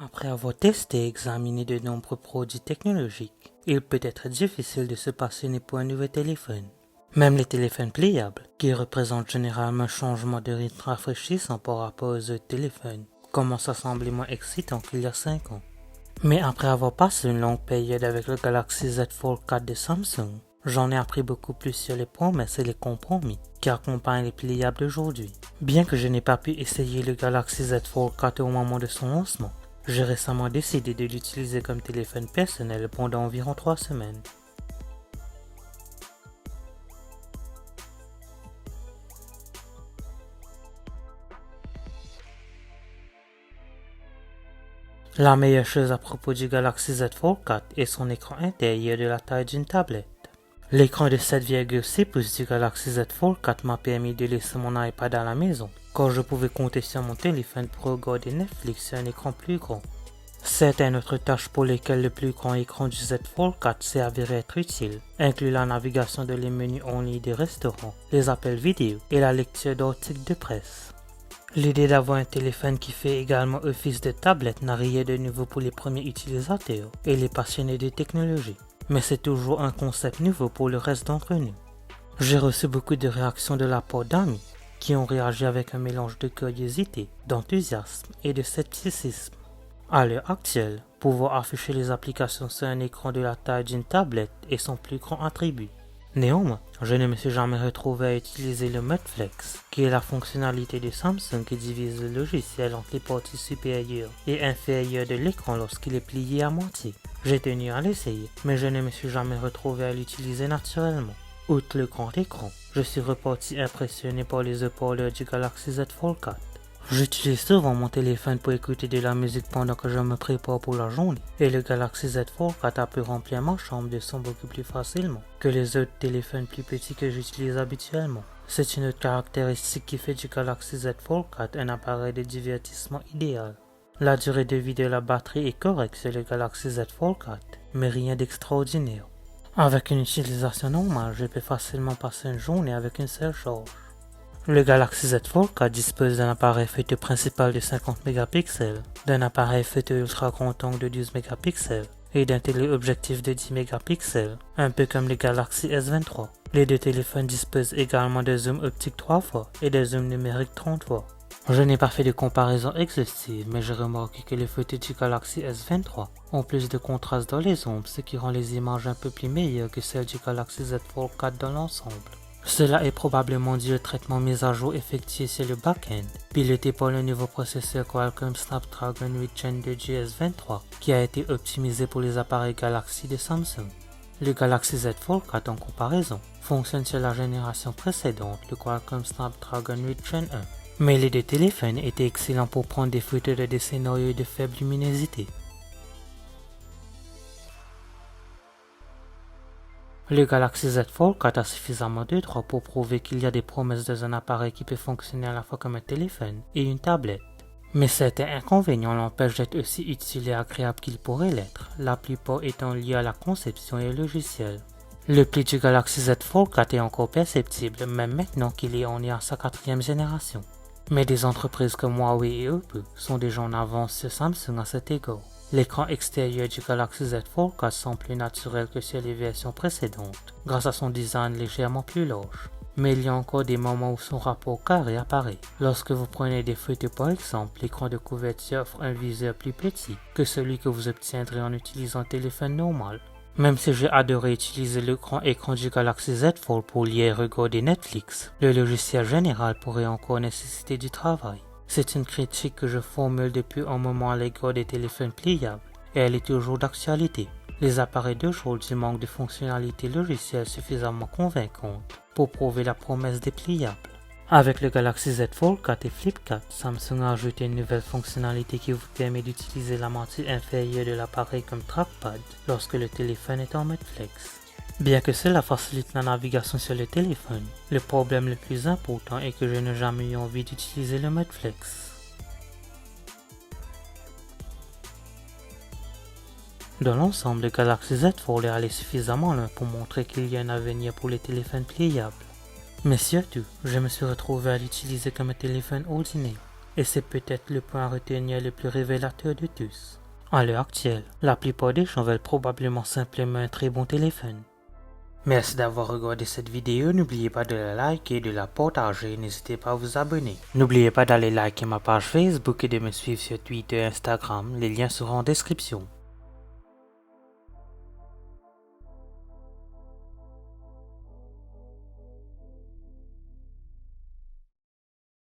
Après avoir testé et examiné de nombreux produits technologiques, il peut être difficile de se passionner pour un nouveau téléphone. Même les téléphones pliables, qui représentent généralement un changement de rythme rafraîchissant par rapport aux autres téléphones, commencent à sembler moins excitants qu'il y a 5 ans. Mais après avoir passé une longue période avec le Galaxy Z Fold 4 de Samsung, j'en ai appris beaucoup plus sur les promesses et les compromis qui accompagnent les pliables d'aujourd'hui. Bien que je n'ai pas pu essayer le Galaxy Z Fold 4 au moment de son lancement, j'ai récemment décidé de l'utiliser comme téléphone personnel pendant environ 3 semaines. La meilleure chose à propos du Galaxy Z Fold 4 est son écran intérieur de la taille d'une tablette. L'écran de 7,6 pouces du Galaxy Z Fold 4 m'a permis de laisser mon iPad à la maison, car je pouvais compter sur mon téléphone pour regarder Netflix sur un écran plus grand. Certaines autres tâches pour lesquelles le plus grand écran du Z Fold 4 s'est avéré être utile incluent la navigation dans les menus en ligne des restaurants, les appels vidéo et la lecture d'articles de presse. L'idée d'avoir un téléphone qui fait également office de tablette n'a rien de nouveau pour les premiers utilisateurs et les passionnés de technologie, mais c'est toujours un concept nouveau pour le reste d'entre nous. J'ai reçu beaucoup de réactions de la part d'amis qui ont réagi avec un mélange de curiosité, d'enthousiasme et de scepticisme. À l'heure actuelle, pouvoir afficher les applications sur un écran de la taille d'une tablette est son plus grand attribut. Néanmoins, je ne me suis jamais retrouvé à utiliser le mode Flex, qui est la fonctionnalité de Samsung qui divise le logiciel entre les parties supérieures et inférieures de l'écran lorsqu'il est plié à moitié. J'ai tenu à l'essayer, mais je ne me suis jamais retrouvé à l'utiliser naturellement. Outre le grand écran, je suis reparti impressionné par les haut-parleurs du Galaxy Z Fold 4. J'utilise souvent mon téléphone pour écouter de la musique pendant que je me prépare pour la journée, et le Galaxy Z Fold 4 a pu remplir ma chambre de son beaucoup plus facilement que les autres téléphones plus petits que j'utilise habituellement. C'est une autre caractéristique qui fait du Galaxy Z Fold 4 un appareil de divertissement idéal. La durée de vie de la batterie est correcte sur le Galaxy Z Fold 4, mais rien d'extraordinaire. Avec une utilisation normale, je peux facilement passer une journée avec une seule charge. Le Galaxy Z Fold 4 dispose d'un appareil photo principal de 50 mégapixels, d'un appareil photo ultra grand angle de 12 mégapixels et d'un téléobjectif de 10 mégapixels, un peu comme le Galaxy S23. Les deux téléphones disposent également de zoom optique 3 fois et de zoom numérique 30 fois. Je n'ai pas fait de comparaison exhaustive, mais j'ai remarqué que les photos du Galaxy S23 ont plus de contraste dans les ombres, ce qui rend les images un peu plus meilleures que celles du Galaxy Z Fold 4 dans l'ensemble. Cela est probablement dû au traitement mis à jour effectué sur le back-end, piloté par le nouveau processeur Qualcomm Snapdragon 8 Gen 2 GS23, qui a été optimisé pour les appareils Galaxy de Samsung. Le Galaxy Z Fold 4 en comparaison fonctionne sur la génération précédente, le Qualcomm Snapdragon 8 Gen 1. Mais les deux téléphones étaient excellents pour prendre des photos de des scénarios de faible luminosité. Le Galaxy Z Fold 4 a suffisamment de droits pour prouver qu'il y a des promesses dans un appareil qui peut fonctionner à la fois comme un téléphone et une tablette. Mais certains inconvénients l'empêchent d'être aussi utile et agréable qu'il pourrait l'être, la plupart étant liés à la conception et au logiciel. Le pli du Galaxy Z Fold 4 est encore perceptible, même maintenant qu'il est à sa 4e génération. Mais des entreprises comme Huawei et Oppo sont déjà en avance sur Samsung à cet égard. L'écran extérieur du Galaxy Z Fold 4 semble plus naturel que sur les versions précédentes, grâce à son design légèrement plus large. Mais il y a encore des moments où son rapport carré apparaît. Lorsque vous prenez des photos par exemple, l'écran de couverture offre un viseur plus petit que celui que vous obtiendrez en utilisant un téléphone normal. Même si j'ai adoré utiliser le grand écran du Galaxy Z Fold pour lire et regarder Netflix, le logiciel général pourrait encore nécessiter du travail. C'est une critique que je formule depuis un moment à l'égard des téléphones pliables, et elle est toujours d'actualité. Les appareils d'aujourd'hui manquent de fonctionnalités logicielles suffisamment convaincantes pour prouver la promesse des pliables. Avec le Galaxy Z Fold 4 et Flip 4, Samsung a ajouté une nouvelle fonctionnalité qui vous permet d'utiliser la moitié inférieure de l'appareil comme trackpad lorsque le téléphone est en mode flex. Bien que cela facilite la navigation sur le téléphone, le problème le plus important est que je n'ai jamais eu envie d'utiliser le mode flex. Dans l'ensemble, le Galaxy Z Fold est allé suffisamment loin pour montrer qu'il y a un avenir pour les téléphones pliables. Mais surtout, je me suis retrouvé à l'utiliser comme un téléphone ordinaire, et c'est peut-être le point à retenir le plus révélateur de tous. À l'heure actuelle, la plupart des gens veulent probablement simplement un très bon téléphone. Merci d'avoir regardé cette vidéo, n'oubliez pas de la liker et de la partager, n'hésitez pas à vous abonner. N'oubliez pas d'aller liker ma page Facebook et de me suivre sur Twitter et Instagram, les liens seront en description.